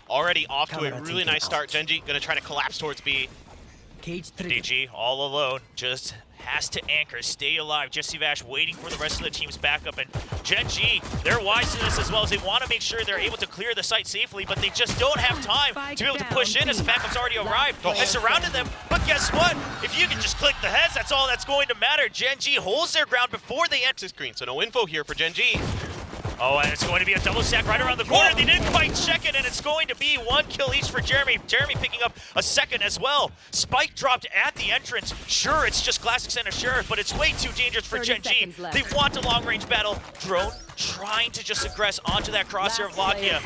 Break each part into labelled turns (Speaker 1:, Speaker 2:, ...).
Speaker 1: already off to a really nice start. Gen.G gonna try to collapse towards B.
Speaker 2: DG all alone, just has to anchor, stay alive. Jesse Vash waiting for the rest of the team's backup, and Gen.G, they're wise to this as well, as they want to make sure they're able to clear the site safely, but they just don't have time to be able to push in as the backup's already arrived and surrounded them. But guess what? If you can just click the heads, that's all that's going to matter. Gen.G holds their ground before they enter screen, so no info here for Gen.G. Oh, and it's going to be a double stack right around the corner. They didn't quite check it, and it's going to be one kill each for Jeremy. Jeremy picking up a second as well. Spike dropped at the entrance. Sure, it's just Classic Center Sheriff, but it's way too dangerous for Gen.G. They want a long-range battle. Drone trying to just aggress onto that crosshair of Lakia.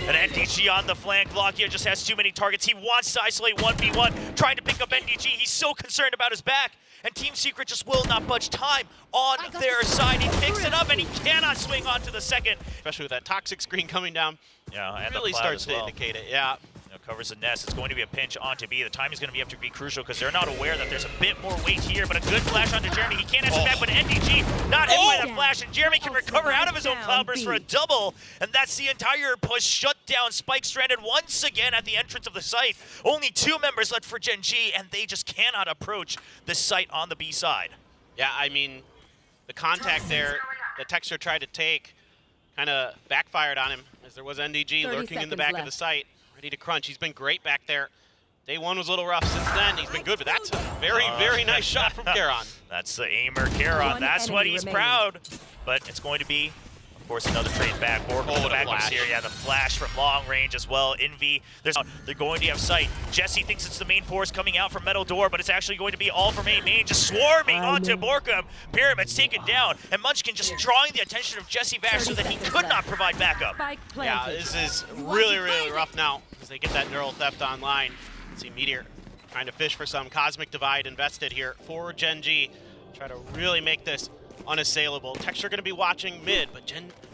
Speaker 2: And NDG on the flank. Lakia just has too many targets. He wants to isolate 1v1, trying to pick up NDG. He's so concerned about his back. And Team Secret just will not budge time on their side. He picks it up and he cannot swing onto the second.
Speaker 1: Especially with that toxic screen coming down.
Speaker 2: Yeah, and
Speaker 1: really
Speaker 2: the
Speaker 1: starts to indicate it, yeah.
Speaker 2: Covers the nest. It's going to be a pinch onto B. The timing is going to have to be crucial because they're not aware that there's a bit more weight here, but a good flash onto Jeremy. He can't answer back, but NDG not hit by that flash, and Jeremy can recover out of his own cloudburst for a double, and that's the entire push shut down. Spike stranded once again at the entrance of the site. Only 2 members left for Gen.G, and they just cannot approach the site on the B side.
Speaker 1: Yeah, I mean, the contact there that Texture tried to take kind of backfired on him, as there was NDG lurking in the back of the site. Ready to crunch. He's been great back there. Day 1 was a little rough. Since then, he's been good, but that's a very, very nice shot from Karon.
Speaker 2: That's the aimer, Karon. That's what he's proud. But it's going to be, of course, another trade back. Oracle the backups here. Yeah, the flash from long range as well. Envy, they're going to have sight. Jesse thinks it's the main force coming out from Metal Door, but it's actually going to be all from main. Just swarming onto Borkum. Pyramid's taken down, and Munchkin just drawing the attention of Jesse Vash so that he could not provide backup.
Speaker 1: Yeah, this is really, really rough now as they get that Neural Theft online. See Meteor trying to fish for some Cosmic Divide invested here for Gen.G. Try to really make this unassailable. Texture going to be watching mid, but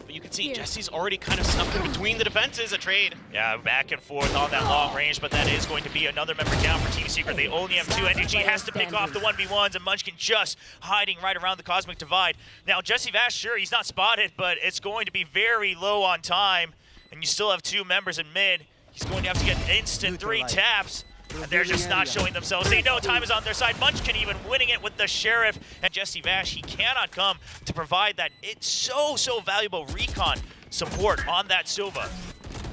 Speaker 1: you can see Jesse's already kind of snuck in between the defenses. A trade. Yeah, back and forth on that long range, but that is going to be another member down for Team Secret. They only have 2. NDG has to pick off the 1v1s, and Munchkin just hiding right around the Cosmic Divide. Now, Jesse Vash, sure, he's not spotted, but it's going to be very low on time, and you still have 2 members in mid. He's going to have to get instant 3 taps. And they're just not showing themselves. They know time is on their side. Munchkin even winning it with the Sheriff. And Jesse Vash, he cannot come to provide that so valuable recon support on that Sova.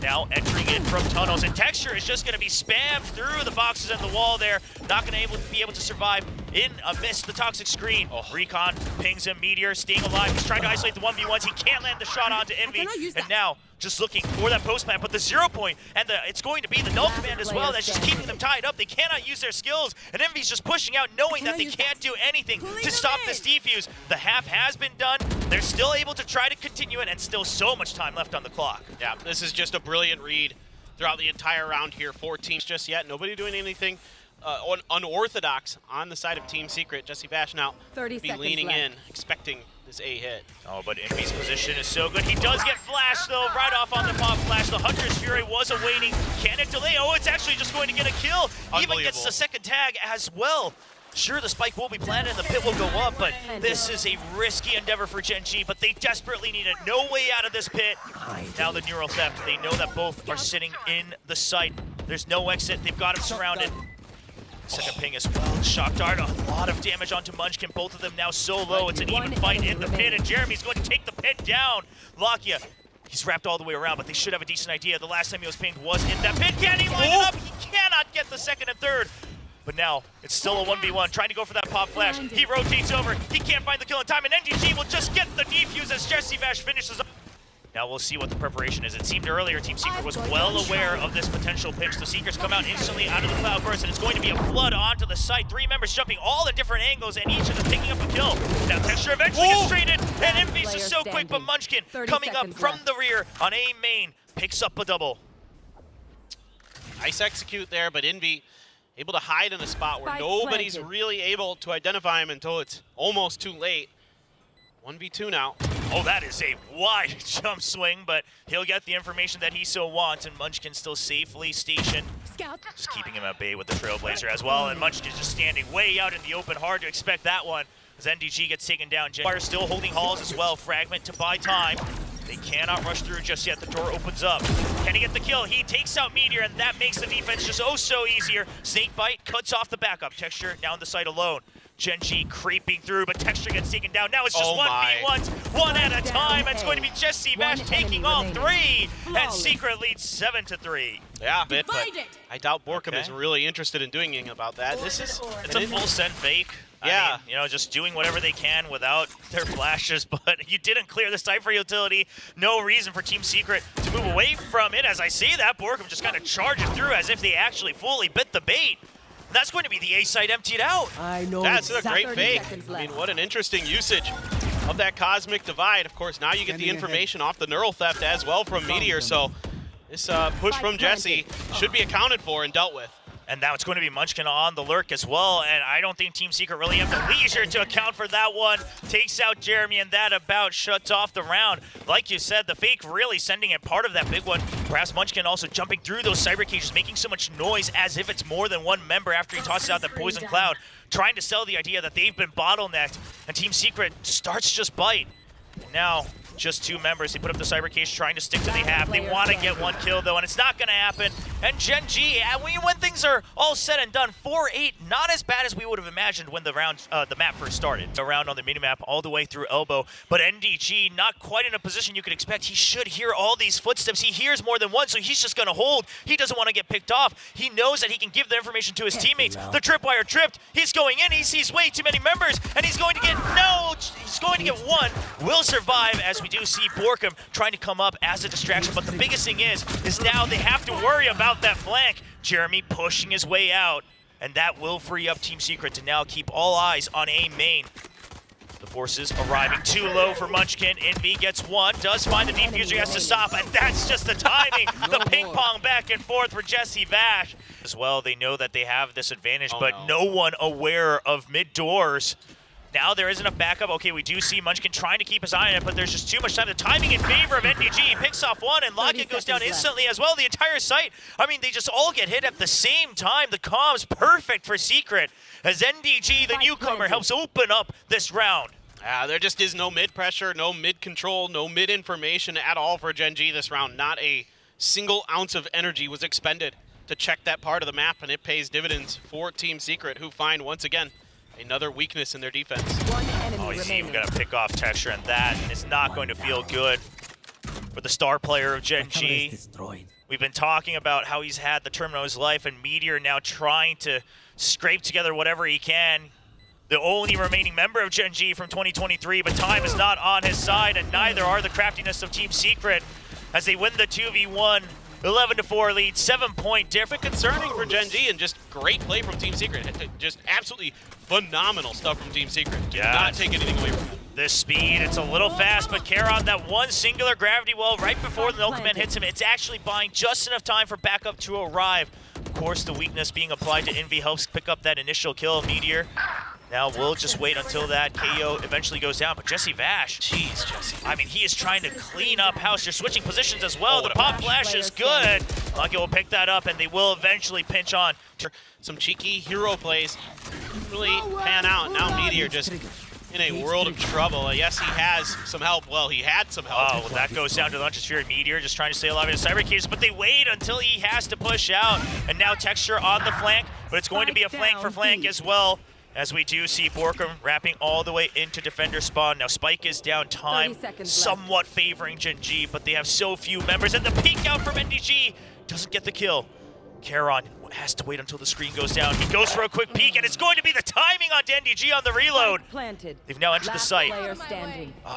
Speaker 1: Now entering in from tunnels, and Texture is just going to be spammed through the boxes and the wall there. Not going to be able to survive in amidst the toxic screen. Recon pings him. Meteor staying alive. He's trying to isolate the 1v1s. He can't land the shot onto Envy. And now just looking for that post plant, but the 0 point, and it's going to be the null command as well. That's just keeping them tied up. They cannot use their skills, and Envy's just pushing out, knowing that they can't do anything to stop this defuse. The half has been done. They're still able to try to continue it, and still so much time left on the clock. Yeah, this is just a brilliant read throughout the entire round here. 4 teams just yet. Nobody doing anything unorthodox on the side of Team Secret. Jesse Vash now be leaning in, expecting this A hit. Oh, but Envy's position is so good. He does get flashed, though, right off on the pop flash. The Hunter's Fury was awaiting. Can it delay? Oh, it's actually just going to get a kill. Even gets the second tag as well. Sure, the spike will be planted and the pit will go up, but this is a risky endeavor for Gen.G, but they desperately need it. No way out of this pit. Now the Neural Theft. They know that both are sitting in the site. There's no exit. They've got him surrounded. Second ping as well. Shock Dart, a lot of damage onto Munchkin. Both of them now so low. It's an even fight in the pit, and Jeremy's going to take the pit down. Lakia, he's wrapped all the way around, but they should have a decent idea. The last time he was pinged was in that pit. Can he line it up? He cannot get the second and third. But now, it's still a 1v1, trying to go for that pop flash. He rotates over. He can't find the kill in time, and NGG will just get the defuse as Jesse Vash finishes up. Now we'll see what the preparation is. It seemed earlier Team Secret was well aware of this potential pinch. The Seekers come out instantly out of the cloud burst, and it's going to be a flood onto the site. 3 members jumping all in different angles, and each of them picking up a kill. Now Texture eventually gets traded, and Envy's is so quick, but Munchkin coming up from the rear on A main picks up a double. Nice execute there, but Envy able to hide in a spot where nobody's really able to identify him until it's almost too late. 1v2 now.
Speaker 2: Oh, that is a wide jump swing, but he'll get the information that he so wants, and Munchkin still safely stationed. Just keeping him at bay with the Trailblazer as well, and Munchkin just standing way out in the open. Hard to expect that one, as NDG gets taken down. Gen.G still holding halls as well. Fragment to buy time. They cannot rush through just yet. The door opens up. Can he get the kill? He takes out Meteor, and that makes the defense just oh so easier. Snake Bite cuts off the backup. Texture now on the site alone. Gen.G creeping through, but Texture gets taken down. Now it's just 1v1s, one at a time. It's going to be geng taking all three, and Secret leads 7-3.
Speaker 1: Yeah, but I doubt Borkum is really interested in doing anything about that.
Speaker 2: It's a full send fake.
Speaker 1: Yeah.
Speaker 2: I mean, you know, just doing whatever they can without their flashes, but you didn't clear the Cypher utility. No reason for Team Secret to move away from it. As I see that, Borkum just kind of charges through as if they actually fully bit the bait. That's going to be the A site emptied out.
Speaker 3: I know.
Speaker 1: That's a great fake. I mean, what an interesting usage of that Cosmic Divide. Of course, now you get the information off the Neural Theft as well from Meteor, so this push from Jesse should be accounted for and dealt with.
Speaker 2: And now it's going to be Munchkin on the lurk as well, and I don't think Team Secret really have the leisure to account for that one. Takes out Jeremy, and that about shuts off the round. Like you said, the fake really sending it part of that big one. Perhaps Munchkin also jumping through those cyber cages, making so much noise as if it's more than one member after he tosses out that poison cloud, trying to sell the idea that they've been bottlenecked, and Team Secret starts to just bite. And now, just two members. They put up the cyber cage trying to stick to the half. They want to get one kill though, and it's not going to happen. And Gen.G, when things are all said and done, 4-8, not as bad as we would have imagined when the map first started. Around on the minimap all the way through elbow, but NDG not quite in a position you could expect. He should hear all these footsteps. He hears more than one, so he's just going to hold. He doesn't want to get picked off. He knows that he can give the information to his teammates. The tripwire tripped. He's going in. He sees way too many members, and he's going to get he's going to get one. Will survive, as we do see Borkum trying to come up as a distraction, but the biggest thing is now they have to worry about that flank. Jeremy pushing his way out, and that will free up Team Secret to now keep all eyes on A main. The forces arriving too low for Munchkin. Envy gets one, does find the defuser, has to stop, and that's just the timing. The ping pong back and forth for Jesse Vash. As well, they know that they have this advantage, but no one aware of mid doors. Now there is enough backup. Okay, we do see Munchkin trying to keep his eye on it, but there's just too much time. The timing in favor of NDG. Picks off one, and Lockett goes down instantly as well. The entire site, I mean, they just all get hit at the same time. The comms perfect for Secret, as NDG, the newcomer, helps open up this round.
Speaker 1: There just is no mid pressure, no mid control, no mid information at all for Gen.G this round. Not a single ounce of energy was expended to check that part of the map, and it pays dividends for Team Secret, who find, once again, another weakness in their defense.
Speaker 2: Oh, he's even going to pick off Texture, and that is not going to feel good for the star player of Gen.G. We've been talking about how he's had the tournament of his life, and Meteor now trying to scrape together whatever he can. The only remaining member of Gen.G from 2023, but time is not on his side, and neither are the craftiness of Team Secret as they win the 2v1. 11-4 lead, 7-point difference.
Speaker 1: Concerning for Gen.G, and just great play from Team Secret. Just absolutely phenomenal stuff from Team Secret. Do not take anything away from them.
Speaker 2: This speed, it's a little fast, but Charon, that one singular gravity well right before the Ultimate hits him, it's actually buying just enough time for backup to arrive. Of course, the weakness being applied to Envy helps pick up that initial kill. Meteor now we'll just wait until that KO eventually goes down. But Jesse Vash, jeez, Jesse. I mean, he is trying to clean up house. They're switching positions as well. The pop flash is good. Lucky will pick that up, and they will eventually pinch on.
Speaker 1: Some cheeky hero plays really pan out. Now Meteor just in a world of trouble. Yes, he has some help. Well, he had some help.
Speaker 2: Oh, well, that goes down to Lunch's Fury. Meteor just trying to stay alive in his cyber cages, but they wait until he has to push out. And now Texture on the flank, but it's going to be a flank for flank as well, as we do see Borkum wrapping all the way into defender spawn. Now Spike is down, time somewhat favoring Gen.G, but they have so few members, and the peek out from NDG doesn't get the kill. Charon has to wait until the screen goes down. He goes for a quick peek, and it's going to be the timing on NDG on the reload. They've now entered the site.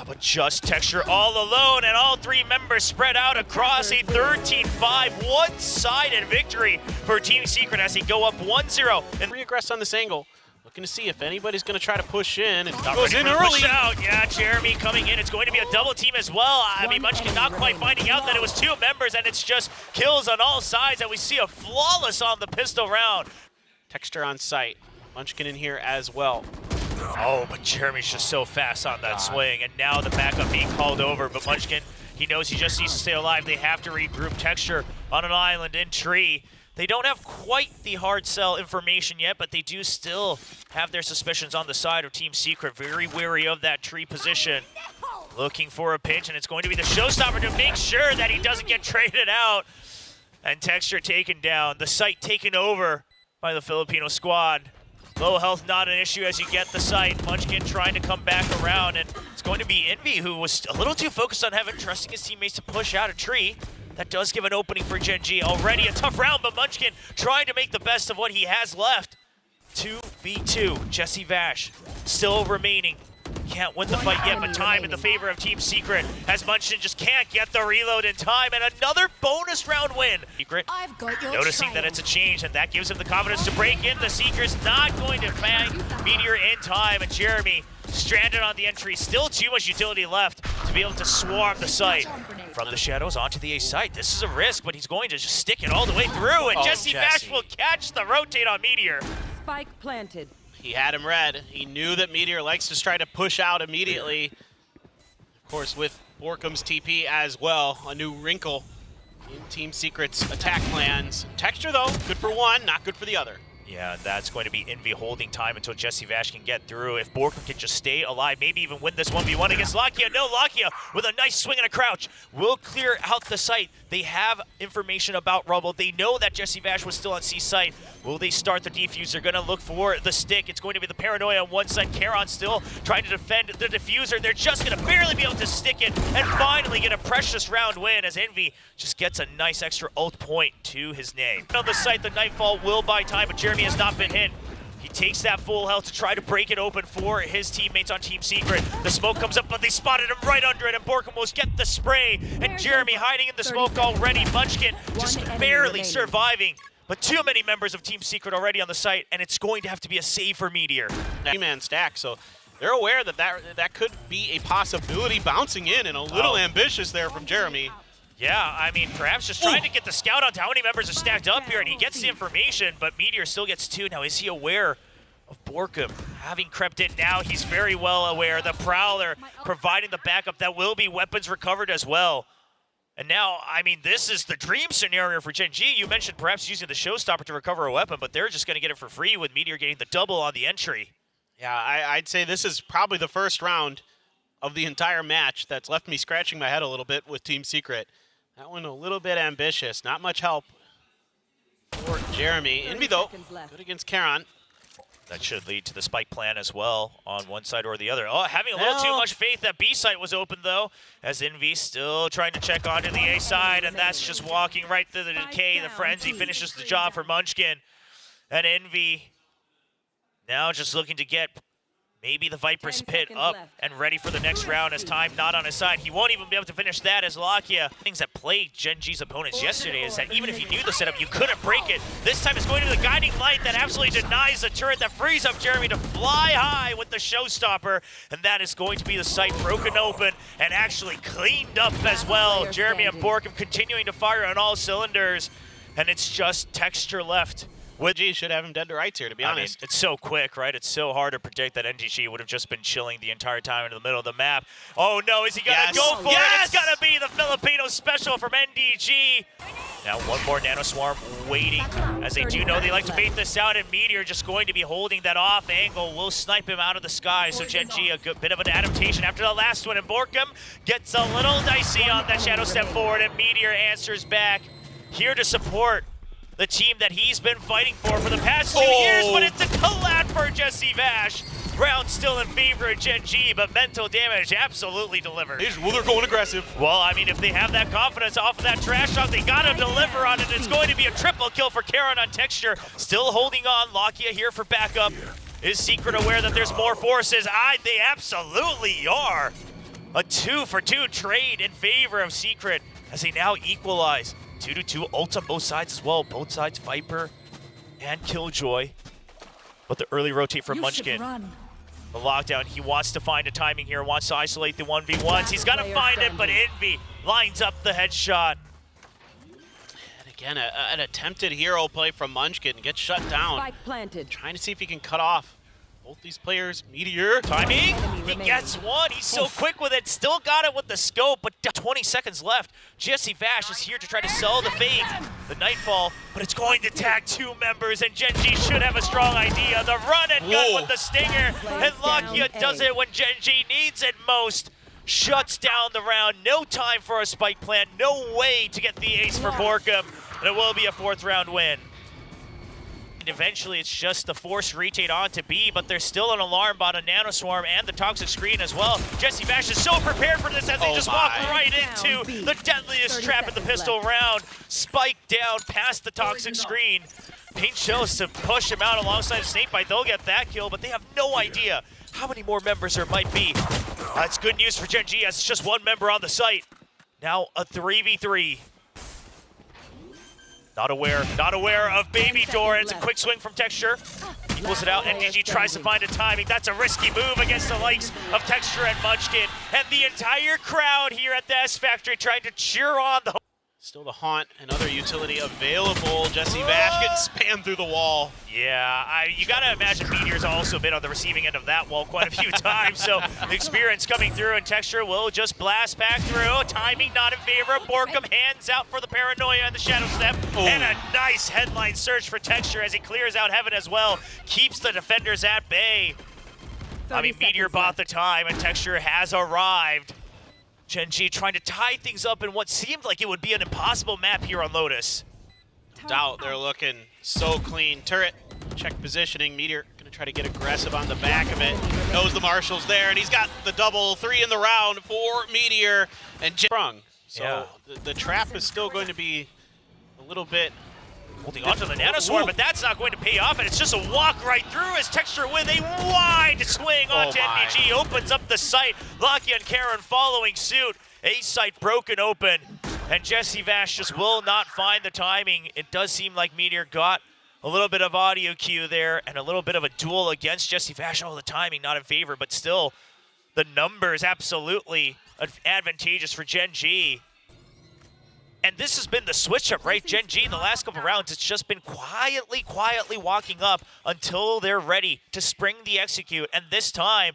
Speaker 2: But just Texture all alone, and all three members spread out across a 13-5 one-sided victory for Team Secret as they go up 1-0.
Speaker 1: And reaggress on this angle. Looking to see if anybody's going to try to push in, and
Speaker 2: not
Speaker 1: goes in early.
Speaker 2: Push out. Yeah, Jeremy coming in. It's going to be a double team as well. I mean, Munchkin not quite finding out that it was two members, and it's just kills on all sides, and we see a flawless on the pistol round.
Speaker 1: Texture on site. Munchkin in here as well.
Speaker 2: Oh, but Jeremy's just so fast on that swing, and now the backup being called over, but Munchkin, he knows he just needs to stay alive. They have to regroup. Texture on an island in tree. They don't have quite the hard sell information yet, but they do still have their suspicions on the side of Team Secret. Very wary of that tree position. looking for a pinch, and it's going to be the showstopper to make sure that he doesn't get traded out. And Texture taken down, the site taken over by the Filipino squad. Low health not an issue as you get the site. Munchkin trying to come back around, and it's going to be Envy, who was a little too focused on Heaven, trusting his teammates to push out a tree. That does give an opening for Gen.G. Already a tough round, but Munchkin trying to make the best of what he has left. 2v2, Jesse Vash still remaining. Can't win the fight yet, but time in the favor of Team Secret as Munchkin just can't get the reload in time, and another bonus round win. Secret noticing that it's a change, and that gives him the confidence to break in. The Seeker's not going to find Meteor in time, and Jeremy stranded on the entry. Still too much utility left to be able to swarm the site. From the shadows onto the A site. This is a risk, but he's going to just stick it all the way through, and Jesse Vash will catch the rotate on Meteor.
Speaker 3: Spike planted.
Speaker 1: He had him read. He knew that Meteor likes to try to push out immediately. Of course, with Borkum's TP as well, a new wrinkle in Team Secret's attack plans. Texture, though, good for one, not good for the other.
Speaker 2: Yeah, that's going to be Envy holding time until Jesse Vash can get through. If Borkum can just stay alive, maybe even win this 1v1 against Lakia. No, Lakia with a nice swing and a crouch will clear out the site. They have information about Rubble. They know that Jesse Vash was still on C site. Will they start the defuse? They're going to look for the stick. It's going to be the Paranoia on one side. Charon still trying to defend the diffuser. They're just going to barely be able to stick it and finally get a precious round win as Envy just gets a nice extra ult point to his name. On the site, the Nightfall will buy time, but Jeremy has not been hit. He takes that full health to try to break it open for his teammates on Team Secret. The smoke comes up, but they spotted him right under it, and Borkum will get the spray. And Jeremy hiding in the smoke already. Munchkin just barely surviving. But too many members of Team Secret already on the site, and it's going to have to be a save for Meteor.
Speaker 1: Man stack, so they're aware that that could be a possibility bouncing in, and a little ambitious there from Jeremy.
Speaker 2: Yeah, I mean, perhaps just trying to get the scout on to how many members are stacked up here, and he gets the information, but Meteor still gets two. Now, is he aware of Borkum having crept in? Now he's very well aware. The Prowler providing the backup. That will be weapons recovered as well. And now, I mean, this is the dream scenario for Gen.G. You mentioned perhaps using the showstopper to recover a weapon, but they're just going to get it for free with Meteor getting the double on the entry.
Speaker 1: Yeah, I'd say this is probably the first round of the entire match that's left me scratching my head a little bit with Team Secret. That one a little bit ambitious. Not much help for Jeremy. Envy, though, good against Charon.
Speaker 2: That should lead to the spike plan as well on one side or the other. Oh, having a little too much faith that B site was open, though, as Envy still trying to check onto the A side, and that's just walking right through the decay. The Frenzy finishes the job for Munchkin. And Envy now just looking to get maybe the Viper's Pit up and ready for the next round as time not on his side. He won't even be able to finish that as Lakia. Things that plagued Gen.G's opponents yesterday is that even if you knew the setup, you couldn't break it. This time it's going to be the guiding light that absolutely denies the turret that frees up Jeremy to fly high with the showstopper. And that is going to be the site broken open and actually cleaned up as well. Jeremy and Borkum continuing to fire on all cylinders. And it's just Texture left.
Speaker 1: G should have him dead to rights here, to be honest.
Speaker 2: Mean, it's so quick, right? It's so hard to predict that NGG would have just been chilling the entire time into the middle of the map. Oh no, is he gonna go for it? It's gonna be the Filipino special from NDG. Now one more Nano Swarm waiting, as they do know they like to bait this out, and Meteor just going to be holding that off angle. Will snipe him out of the sky, so Gen.G a good bit of an adaptation after the last one, and Borkum gets a little dicey on that shadow step forward, and Meteor answers back, here to support the team that he's been fighting for the past 2 years, but it's a collab for Jesse Vash. Round still in favor of Gen.G, but mental damage absolutely delivered.
Speaker 1: Well, they're going aggressive.
Speaker 2: Well, I mean, if they have that confidence off of that trash talk, they gotta deliver on it. It's going to be a triple kill for Charon on Texture. Still holding on, Lakia here for backup. Is Secret aware that there's more forces? They absolutely are. A 2-for-2 trade in favor of Secret as they now equalize. 2-2 ults on both sides as well. Both sides, Viper and Killjoy. But the early rotate from Munchkin. The lockdown, he wants to find a timing here, wants to isolate the 1v1s. He's got to find it, but Envy lines up the headshot.
Speaker 1: And again, an attempted hero play from Munchkin gets shut down.
Speaker 3: Spike planted.
Speaker 1: Trying to see if he can cut off both these players. Meteor.
Speaker 2: Timing, he gets one. He's so quick with it. Still got it with the scope, but 20 seconds left. Jesse Vash is here to try to sell the fake. The Nightfall, but it's going to tag two members, and Gen.G should have a strong idea. The run and gun with the stinger, and Lakia does it when Gen.G needs it most. shuts down the round. No time for a spike plant. No way to get the ace for Borkum. And it will be a 4th round win. And eventually it's just the force rotate on to B, but there's still an alarm bot, a nano swarm, and the toxic screen as well. Jesse Bash is so prepared for this as they just walk right into the deadliest trap in the pistol round. Spike down past the toxic screen. Paint shows to push him out alongside Snakebite. They'll get that kill, but they have no idea how many more members there might be. That's good news for Gen.G as it's just one member on the site. Now a 3v3. Not aware of Baby Door. It's a quick swing from Texture. He pulls it out, and Gen.G tries to find a timing. That's a risky move against the likes of Texture and Munchkin. And the entire crowd here at the S Factory trying to cheer on the...
Speaker 1: Still the Haunt, another utility available. Jesse Bash getting spammed through the wall.
Speaker 2: Yeah, you gotta imagine Meteor's also been on the receiving end of that wall quite a few times, so the experience coming through, and Texture will just blast back through. Timing not in favor of Borkum, hands out for the Paranoia and the Shadow Step, and a nice headline search for Texture as he clears out Heaven as well, keeps the defenders at bay. I mean, Meteor bought the time, and Texture has arrived. Gen.G trying to tie things up in what seemed like it would be an impossible map here on Lotus.
Speaker 1: Doubt they're looking so clean. Turret, check positioning. Meteor gonna try to get aggressive on the back of it. Knows the Marshall's there, and he's got the double 3 in the round for Meteor and sprung. So
Speaker 2: yeah.
Speaker 1: the trap is still going to be a little bit
Speaker 2: holding on to the nano swarm, but that's not going to pay off, and it's just a walk right through as Texture with a wide swing on Gen.G opens up the site. Lucky and Karen following suit. A site broken open, and Jesse Vash just will not find the timing. It does seem like Meteor got a little bit of audio cue there and a little bit of a duel against Jesse Vash. Oh, the timing not in favor, but still the numbers absolutely advantageous for Gen.G. And this has been the switch up, right? Gen.G in the last couple rounds, it's just been quietly walking up until they're ready to spring the execute. And this time,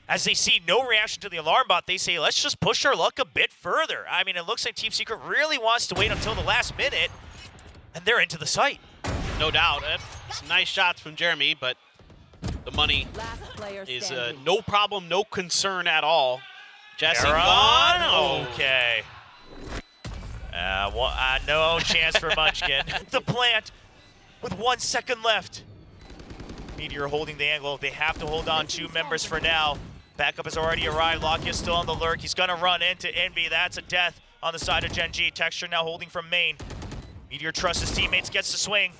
Speaker 2: as they see no reaction to the alarm bot, they say, let's just push our luck a bit further. I mean, it looks like Team Secret really wants to wait until the last minute, and they're into the site.
Speaker 1: No doubt. Some nice shots from Jeremy, but the money is no problem, no concern at all. Jesse won.
Speaker 2: Okay. No chance for Munchkin. The plant with 1 second left. Meteor holding the angle. They have to hold on 2 members for now. Backup has already arrived. Locky is still on the lurk. He's going to run into Envy. That's a death on the side of Gen.G. Texture now holding from main. Meteor trusts his teammates, gets the swing.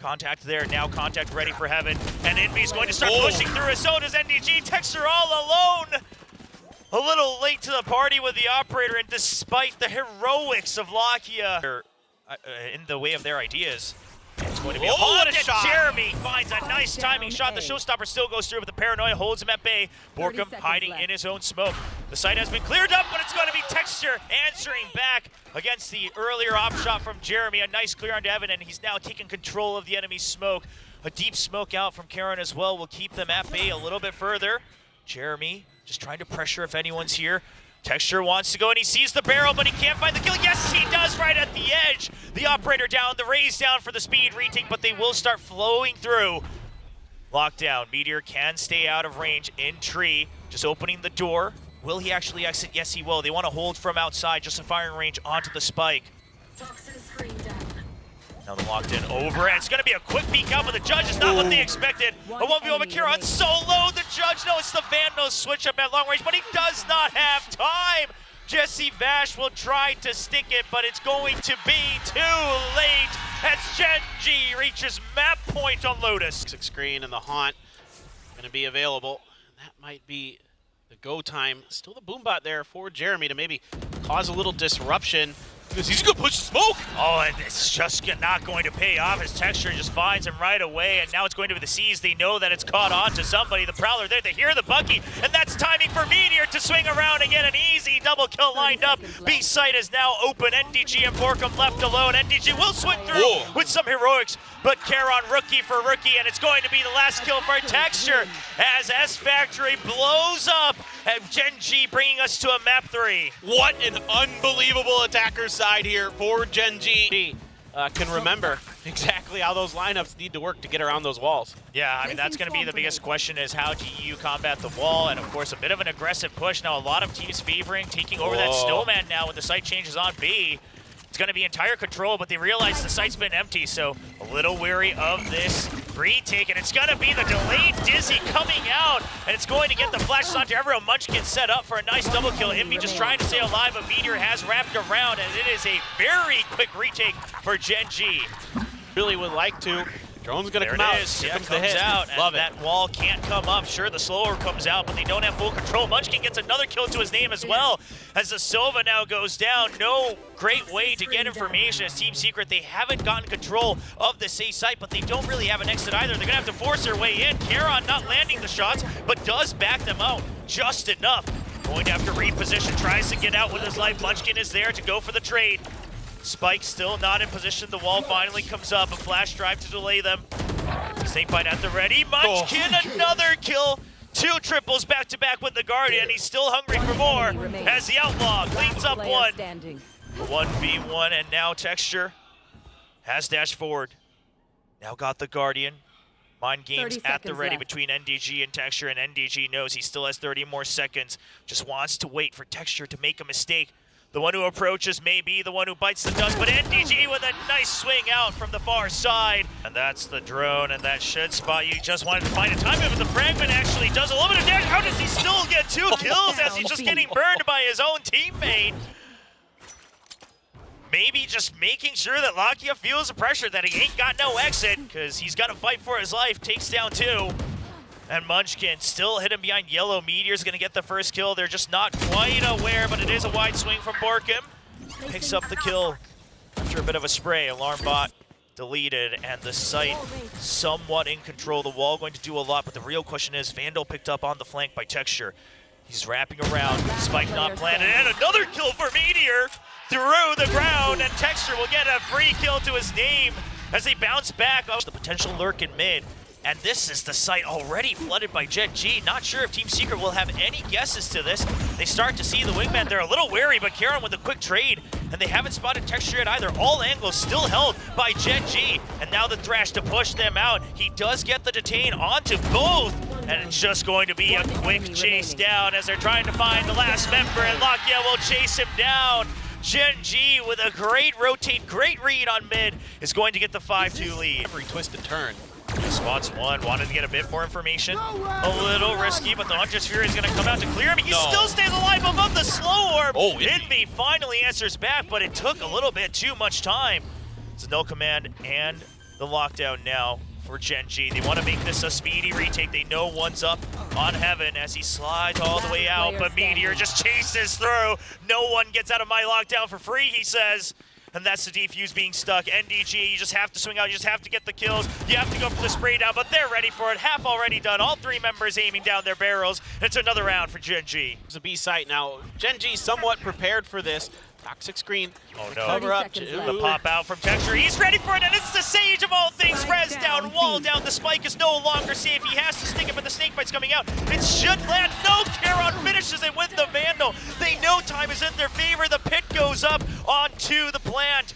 Speaker 2: Contact there. Now contact ready for Heaven. And Envy's going to start pushing through, as so does NDG. Texture all alone. A little late to the party with the operator, and despite the heroics of Lakia in the way of their ideas, it's going to be a haunted shot. Jeremy finds a nice timing shot. The showstopper still goes through, but the Paranoia holds him at bay. Borkum hiding in his own smoke. The site has been cleared up, but it's going to be Texture answering back against the earlier op shot from Jeremy. A nice clear onto Evan, and he's now taking control of the enemy's smoke. A deep smoke out from Karen as well will keep them at bay a little bit further. Jeremy just trying to pressure if anyone's here. Texture wants to go, and he sees the barrel, but he can't find the kill. Yes, he does, right at the edge. The operator down, the raise down for the speed retake, but they will start flowing through. Lockdown. Meteor can stay out of range in tree, just opening the door. Will he actually exit? Yes, he will. They want to hold from outside, just a firing range onto the spike. Now they're locked in over, and it's going to be a quick peek out, but the judge is not what they expected. A 1v1 Akira solo. The judge, no, it's the Vandal switch up at long range, but he does not have time. Jesse Vash will try to stick it, but it's going to be too late as Gen.G reaches map point on Lotus.
Speaker 1: Screen and the Haunt going to be available. That might be the go time. Still the boom bot there for Jeremy to maybe cause a little disruption. Because he's going to push the smoke.
Speaker 2: Oh, and it's just not going to pay off. His Texture just finds him right away, and now it's going to be the C's. They know that it's caught on to somebody. The Prowler there, they hear the Bucky, and that's timing for Meteor to swing around and get an easy double kill lined up. B site is now open. NDG and Borkum left alone. NDG will swing through with some heroics, but Charon rookie for rookie, and it's going to be the last kill for Texture as S Factory blows up, and Gen.G bringing us to a map 3.
Speaker 1: What an unbelievable attacker side here for Gen.G. can remember exactly how those lineups need to work to get around those walls.
Speaker 2: Yeah, I mean, that's going to be the biggest question is how do you combat the wall? And, of course, a bit of an aggressive push. Now, a lot of teams favoring taking over that snowman now with the site changes on B. It's going to be entire control, but they realize the site's been empty, so a little wary of this retake, and it's going to be the delayed Dizzy coming out, and it's going to get the flashes onto everyone. Munchkin set up for a nice double kill. Envy just trying to stay alive, but Meteor has wrapped around, and it is a very quick retake for Gen.G.
Speaker 1: Really would like to. Drone's gonna come out.
Speaker 2: Here comes the hit. Out, and
Speaker 1: Love it.
Speaker 2: that wall can't come up. Sure, the slower comes out, but they don't have full control. Munchkin gets another kill to his name as well as the Sova now goes down. No great way to get information as Team Secret. They haven't gotten control of the C site, but they don't really have an exit either. They're gonna have to force their way in. Karon not landing the shots, but does back them out just enough. Going to have to reposition, tries to get out with his life. Munchkin is there to go for the trade. Spike still not in position. The wall finally comes up. A flash drive to delay them. Snakebite at the ready. Munchkin, another kill. 2 triples back to back with the Guardian. He's still hungry for more as the Outlaw cleans up one. 1v1, and now Texture has dashed forward. Now got the Guardian. Mind games at the ready between NDG and Texture, and NDG knows he still has 30 more seconds. Just wants to wait for Texture to make a mistake. The one who approaches may be the one who bites the dust, but NDG with a nice swing out from the far side. And that's the drone, and that should spot you. Just wanted to find a time, but the fragment actually does a little bit of damage. How does he still get 2 kills as he's just getting burned by his own teammate? Maybe just making sure that Lakia feels the pressure that he ain't got no exit, because he's got to fight for his life. Takes down 2. And Munchkin still hidden behind yellow. Meteor's gonna get the first kill. They're just not quite aware, but it is a wide swing from Borkum. Picks up the kill after a bit of a spray. Alarm bot deleted, and the site somewhat in control. The wall going to do a lot, but the real question is Vandal picked up on the flank by Texture. He's wrapping around. Spike not planted, and another kill for Meteor through the ground, and Texture will get a free kill to his name as they bounce back. The potential lurk in mid. And this is the site already flooded by Gen.G. Not sure if Team Secret will have any guesses to this. They start to see the wingman. They're a little wary, but Karon with a quick trade, and they haven't spotted Texture yet either. All angles still held by Gen.G. And now the Thrash to push them out. He does get the detain onto both, and it's just going to be a quick chase down as they're trying to find the last member, and Lakia will chase him down. Gen.G with a great rotate, great read on mid is going to get the 5-2 lead.
Speaker 1: Every twisted turn.
Speaker 2: Spots one, wanted to get a bit more information. A little risky, but the Hunter's Fury is going to come out to clear him. He still stays alive above the slow orb. Envy finally answers back, but it took a little bit too much time. It's a no command and the lockdown now for Gen.G. They want to make this a speedy retake. They know one's up on Heaven as he slides all the way out, but Meteor just chases through. No one gets out of my lockdown for free, he says. And that's the defuse being stuck. NDG, you just have to swing out, you just have to get the kills. You have to go for the spray down, but they're ready for it. Half already done. All 3 members aiming down their barrels. It's another round for Gen.G.
Speaker 1: It's a B site now. Gen.G somewhat prepared for this. Toxic screen.
Speaker 2: Oh no.
Speaker 1: Cover up.
Speaker 2: The pop out from Texture. He's ready for it, and it's the Sage of all things. Res down, wall down. The spike is no longer safe. He has to stick it, but the snakebite's coming out. It should land. No, Karon finishes it with the Vandal. They know time is in their favor. The pit goes up onto the plant.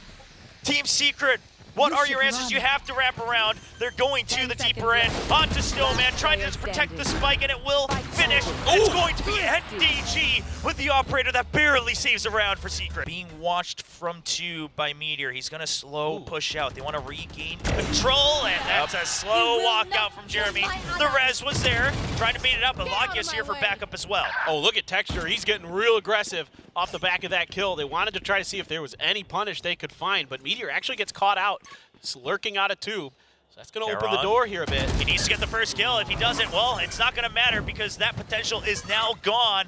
Speaker 2: Team Secret, what are your answers? You have to wrap around. They're going to the deeper end. Onto Snowman, trying to just protect the spike, and it will finish. It's going to be NDG with the operator that barely saves a round for Secret. Being watched from 2 by Meteor. He's going to slow push out. They want to regain control, and that's a slow walkout from Jeremy. The res was there, trying to bait it up, but Lakia's here for backup as well.
Speaker 1: Oh, look at Texture. He's getting real aggressive off the back of that kill. They wanted to try to see if there was any punish they could find, but Meteor actually gets caught out. It's lurking out of tube. So that's going to open the door here a bit.
Speaker 2: He needs to get the first kill. If he doesn't, well, it's not going to matter because that potential is now gone.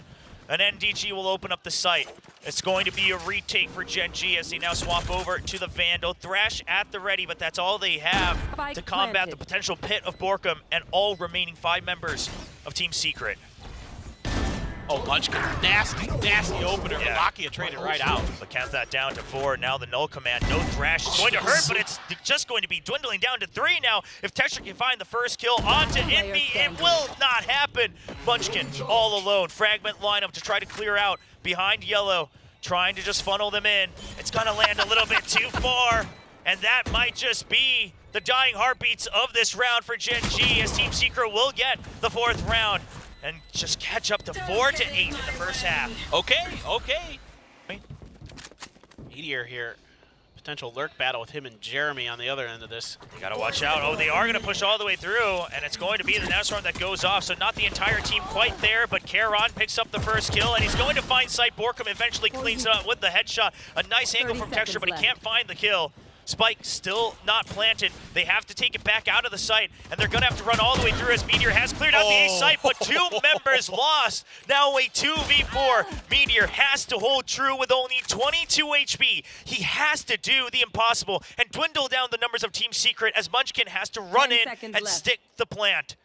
Speaker 2: And NDG will open up the site. It's going to be a retake for Gen.G as they now swap over to the Vandal. Thrash at the ready, but that's all they have to combat the potential pit of Borkum and all remaining 5 members of Team Secret.
Speaker 1: Oh, Munchkin, nasty opener. Yeah. Lakia traded right out.
Speaker 2: But count that down to 4. Now the null command. No Thrash is going to hurt, but it's just going to be dwindling down to 3 now. If Texture can find the first kill onto Envy, it will not happen. Munchkin all alone. Fragment lineup to try to clear out behind yellow. Trying to just funnel them in. It's going to land a little bit too far. And that might just be the dying heartbeats of this round for Gen.G, as Team Secret will get the 4th round and just catch up to 4-8 in the first half.
Speaker 3: Okay.
Speaker 1: Meteor here. Potential lurk battle with him and Jeremy on the other end of this.
Speaker 2: They gotta watch out. Oh, they are gonna push all the way through, and it's going to be the Nanoswarm that goes off, so not the entire team quite there, but Karon picks up the first kill, and he's going to find sight. Borkum eventually cleans it up with the headshot. A nice angle from Texture, but he can't find the kill. Spike still not planted. They have to take it back out of the site, and they're gonna have to run all the way through as Meteor has cleared out the A site, but 2 members lost. Now a 2v4. Meteor has to hold true with only 22 HP. He has to do the impossible and dwindle down the numbers of Team Secret as Munchkin has to run in and stick the plant.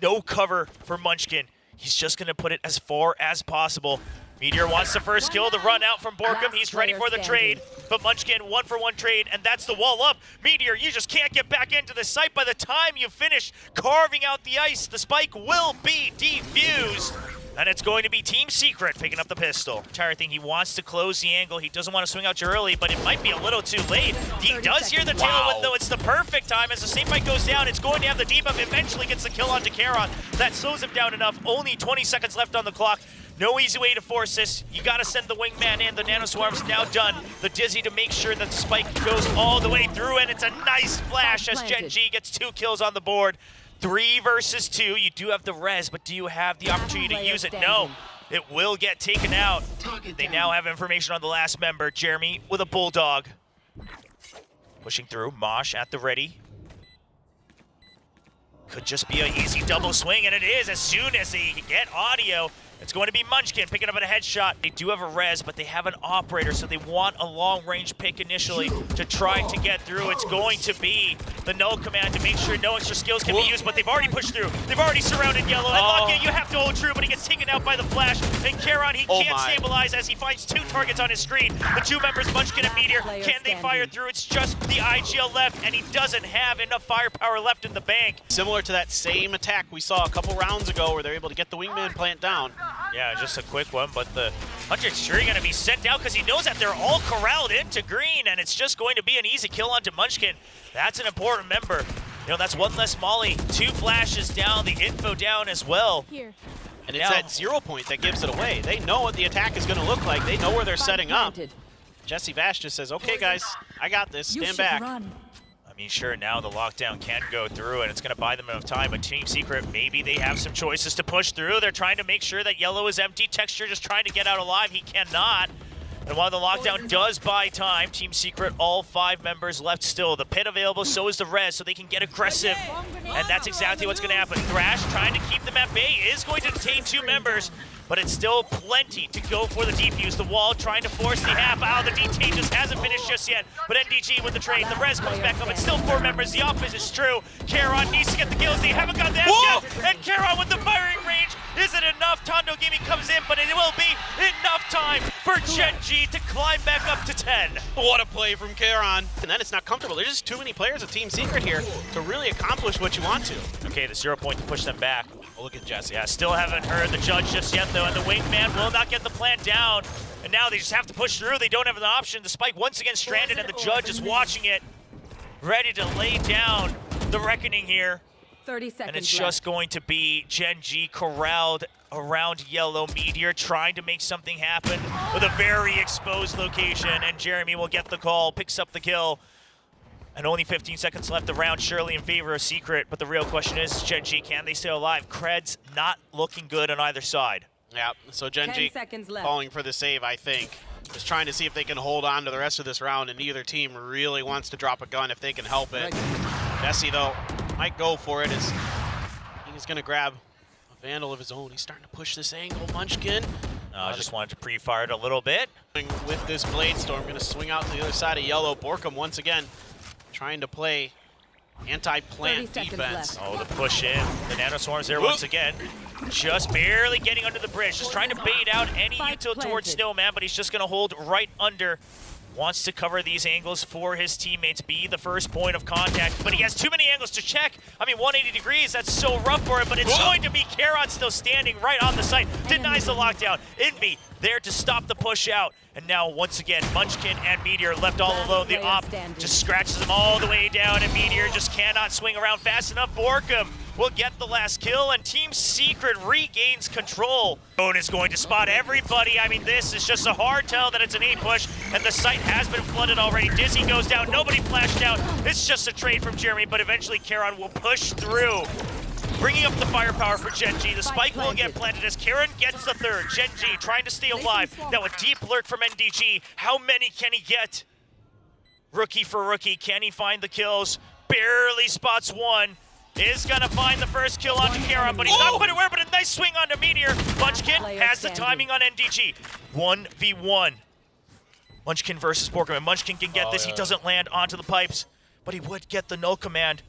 Speaker 2: No cover for Munchkin. He's just gonna put it as far as possible. Meteor wants the first kill to run out from Borkum. He's ready for the trade, but Munchkin 1-for-1 trade, and that's the wall up. Meteor, you just can't get back into the site. By the time you finish carving out the ice, the spike will be defused. And it's going to be Team Secret picking up the pistol. Entire thing, he wants to close the angle. He doesn't want to swing out too early, but it might be a little too late. He does hear the tailwind, though. It's the perfect time. As the same fight goes down, it's going to have the debuff. Eventually gets the kill onto Karon. That slows him down enough. Only 20 seconds left on the clock. No easy way to force this. You gotta send the wingman in. The Nanoswarm's now done. The Dizzy to make sure that the spike goes all the way through, and it's a nice flash as Gen.G gets 2 kills on the board. 3 versus 2. You do have the res, but do you have the opportunity to use it? No. It will get taken out. They now have information on the last member, Jeremy with a bulldog. Pushing through, Mosh at the ready. Could just be an easy double swing, and it is. As soon as they get audio, it's going to be Munchkin picking up a headshot. They do have a res, but they have an operator, so they want a long-range pick initially to try to get through. It's going to be the null command to make sure no extra skills can be used, but they've already pushed through. They've already surrounded Yellow, and Lockett, you have to hold true, but he gets taken out by the flash. And Karon, he can't stabilize as he finds 2 targets on his screen. The 2 members, Munchkin and Meteor, can they fire through? It's just the IGL left, and he doesn't have enough firepower left in the bank.
Speaker 1: Similar to that same attack we saw a couple rounds ago where they're able to get the wingman plant down.
Speaker 2: Yeah, just a quick one, but the 100's sure going to be sent out because he knows that they're all corralled into green, and it's just going to be an easy kill onto Munchkin. That's an important member. You know, that's 1 less molly, 2 flashes down, the info down as well.
Speaker 4: Here.
Speaker 1: And it's that 0 point that gives it away. They know what the attack is going to look like. They know where they're setting up. Jesse Vash just says, okay, guys, I got this. Stand back.
Speaker 2: I mean, sure, now the lockdown can go through, and it's going to buy them enough time, but Team Secret, maybe they have some choices to push through. They're trying to make sure that Yellow is empty. Texture just trying to get out alive. He cannot. And while the lockdown does buy time, Team Secret, all 5 members left still. The pit available, so is the res, so they can get aggressive. And that's exactly what's going to happen. Thrash trying to keep them at bay is going to detain 2 members, but it's still plenty to go for the defuse. The wall trying to force the half out. The detain just hasn't finished just yet, but NDG with the trade. The res comes back up. It's still 4 members. The opposite is true. Karon needs to get the kills. They haven't got that yet. And Karon with the firing range. Isn't enough. Tondo Gaming comes in, but it will be enough time for Gen.G to climb back up to 10.
Speaker 1: What a play from Karon. And then it's not comfortable. There's just too many players of Team Secret here to really accomplish what you want to.
Speaker 2: Okay, the 0 point to push them back.
Speaker 1: Oh, look at Jesse.
Speaker 2: Yeah, still haven't heard the judge just yet, though, and the wingman will not get the plan down. And now they just have to push through. They don't have an option. The spike once again stranded, and the judge is watching it, ready to lay down the reckoning here.
Speaker 4: 30 seconds
Speaker 2: and it's just going to be Gen.G corralled around Yellow. Meteor trying to make something happen with a very exposed location, and Jeremy will get the call, picks up the kill. And only 15 seconds left. The round surely in favor of Secret, but the real question is, Gen.G, can they stay alive? Cred's not looking good on either side.
Speaker 1: Yeah, so Gen.G calling for the save, I think. Just trying to see if they can hold on to the rest of this round, and neither team really wants to drop a gun if they can help it. Jesse, though, might go for it. He's going to grab a Vandal of his own. He's starting to push this angle. Munchkin.
Speaker 2: I just wanted to pre-fire it a little bit.
Speaker 1: With this Blade Storm, going to swing out to the other side of Yellow. Borkum once again trying to play anti-plant defense.
Speaker 2: Oh, the push in. The Nanoswarm's there once again. Just barely getting under the bridge. Just trying to bait out any util towards Snowman, but he's just going to hold right under wants to cover these angles for his teammates, be the first point of contact, but he has too many angles to check. I mean, 180 degrees, that's so rough for him, but it's going to be Karon still standing right on the site, denies the lockdown. Envy there to stop the push out, and now once again, Munchkin and Meteor left all alone. The op just scratches them all the way down, and Meteor just cannot swing around fast enough. Borkum will get the last kill, and Team Secret regains control. Bone is going to spot everybody. I mean, this is just a hard tell that it's an 8 push, and the site has been flooded already. Dizzy goes down, nobody flashed out. It's just a trade from Jeremy, but eventually Karon will push through, bringing up the firepower for Gen.G. The spike will get planted as Karon gets the third. Gen.G trying to stay alive. Now a deep lurk from NDG. How many can he get? Rookie for rookie, can he find the kills? Barely spots one. Is gonna find the first kill onto Karon, but he's not quite aware, but a nice swing onto Meteor. Munchkin has the timing on NDG. 1v1. Munchkin versus Borkum, and Munchkin can get this. He doesn't land onto the pipes, but he would get the null command.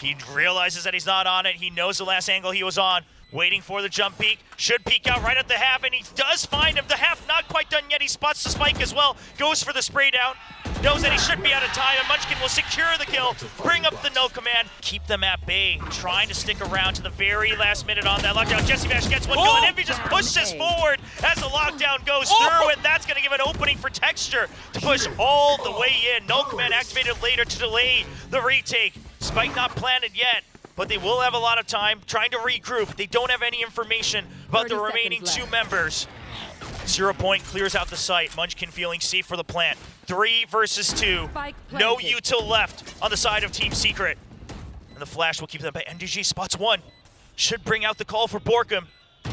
Speaker 2: He realizes that he's not on it. He knows the last angle he was on. Waiting for the jump peek. Should peek out right at the half, and he does find him. The half not quite done yet. He spots the spike as well. Goes for the spray down. Knows that he should be out of time, and Munchkin will secure the kill. Bring up the no command. Keep them at bay. Trying to stick around to the very last minute on that lockdown. JessiVash gets one kill, and Envy just pushes forward as the lockdown goes through, and that's going to give an opening for Texture to push all the way in. No command activated later to delay the retake. Spike not planted yet, but they will have a lot of time trying to regroup. They don't have any information about the remaining 2 members. 0 point clears out the site. Munchkin feeling safe for the plant. 3 versus 2. No util left on the side of Team Secret. And the flash will keep them back. NDG spots 1. Should bring out the call for Borkum.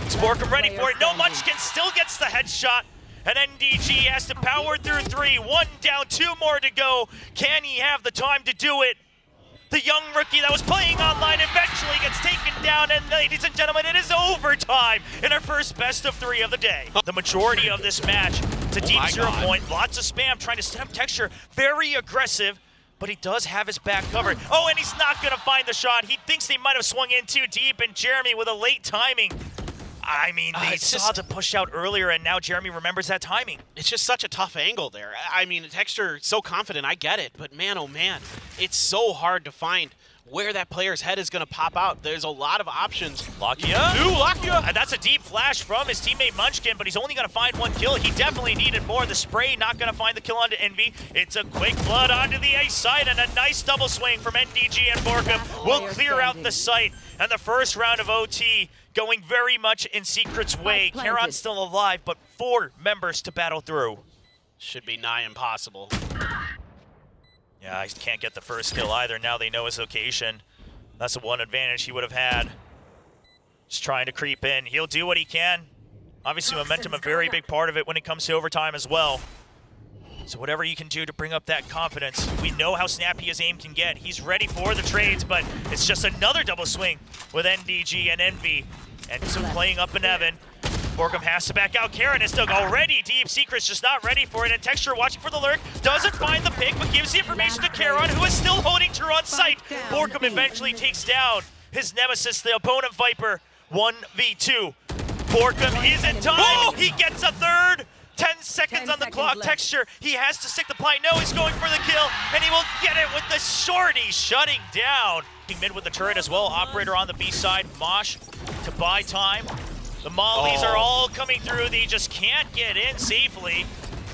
Speaker 2: Is Borkum ready for it? No, Munchkin still gets the headshot. And NDG has to power through 3. 1 down, 2 more to go. Can he have the time to do it? The young rookie that was playing online eventually gets taken down, and ladies and gentlemen, it is overtime in our first best of 3 of the day. The majority of this match, it's a deep 0 point, lots of spam, trying to set up Texture, very aggressive, but he does have his back covered. Oh, and he's not gonna find the shot. He thinks they might have swung in too deep, and Jeremy with a late timing. I mean, they saw the push out earlier, and now Jeremy remembers that timing.
Speaker 1: It's just such a tough angle there. I mean, Texture so confident, I get it, but man, oh man, it's so hard to find where that player's head is going to pop out. There's a lot of options.
Speaker 2: Lakia?
Speaker 1: Ooh, Lakia!
Speaker 2: And that's a deep flash from his teammate Munchkin, but he's only going to find 1 kill. He definitely needed more. The spray not going to find the kill onto Envy. It's a quick flood onto the A side, and a nice double swing from NDG and Borkum will clear out the site. And the first round of OT going very much in Secret's way. Karon's still alive, but 4 members to battle through.
Speaker 1: Should be nigh impossible.
Speaker 2: Yeah, I can't get the first kill either. Now they know his location. That's the one advantage he would have had. Just trying to creep in. He'll do what he can. Obviously, momentum a very big part of it when it comes to overtime as well. So whatever you can do to bring up that confidence. We know how snappy his aim can get. He's ready for the trades, but it's just another double swing with NDG and Envy. And so playing up in Evan. Borkum has to back out. Karon is still already deep. Secret's just not ready for it. And Texture watching for the lurk. Doesn't find the pick, but gives the information to Karon, who is still holding her on site. Borkum eventually takes down his nemesis, the opponent Viper. 1v2. Borkum is in time. Oh! He gets a third. 10 seconds on the clock. Left. Texture, he has to stick the plant. No, he's going for the kill, and he will get it with the shorty shutting down. Mid with the turret as well. Operator on the B side. Mosh to buy time. The mollies are all coming through. They just can't get in safely.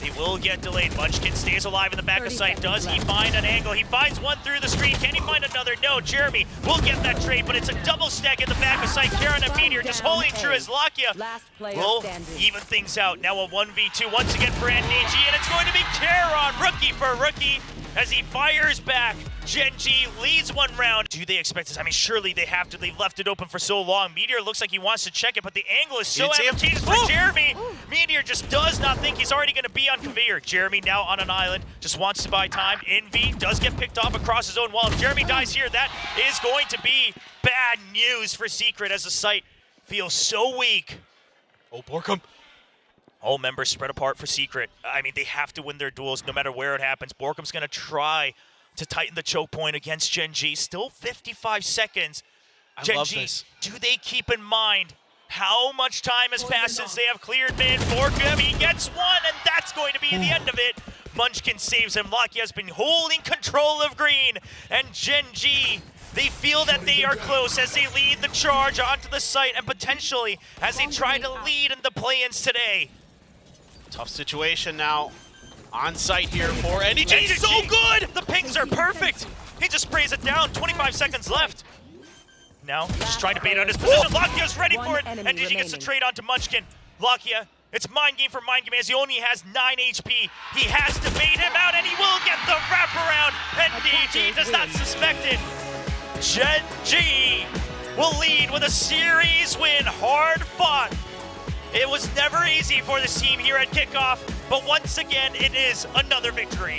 Speaker 2: They will get delayed. Munchkin stays alive in the back of sight. Does he find an angle? He finds one through the screen. Can he find another? No, Jeremy will get that trade, but it's a double stack in the back of sight. Karon and Meteor just holding true as Lakia will even things out. Now a 1v2 once again for NDG, and it's going to be Karon, rookie for rookie, as he fires back. Gen.G leads 1 round. Do they expect this? I mean, surely they have to. They've left it open for so long. Meteor looks like he wants to check it, but the angle is so advantageous for Jeremy. Meteor just does not think he's already going to be on Kavir. Jeremy now on an island, just wants to buy time. Envy does get picked off across his own wall. If Jeremy dies here, that is going to be bad news for Secret, as the site feels so weak.
Speaker 1: Oh, Borkum.
Speaker 2: All members spread apart for Secret. I mean, they have to win their duels no matter where it happens. Borkum's going to try to tighten the choke point against Gen.G. Still 55 seconds. Gen.G, do they keep in mind How much time has passed since they have cleared mid for Grim? He gets one, and that's going to be the end of it. Munchkin saves him. Lucky has been holding control of green, and Gen.G, they feel that they are close as they lead the charge onto the site and potentially as they try to lead in the play-ins today.
Speaker 1: Tough situation now on site here for NEG.
Speaker 2: So good! The pings are perfect. He just sprays it down. 25 seconds left. Now, just trying to bait out his position. Lakia's ready for it, and NEG gets the trade onto Munchkin. Lakia, it's mind game for mind game as he only has 9 HP. He has to bait him out, and he will get the wraparound. NEG does not suspect it. Gen.G will lead with a series win, hard fought. It was never easy for this team here at Kickoff, but once again, it is another victory.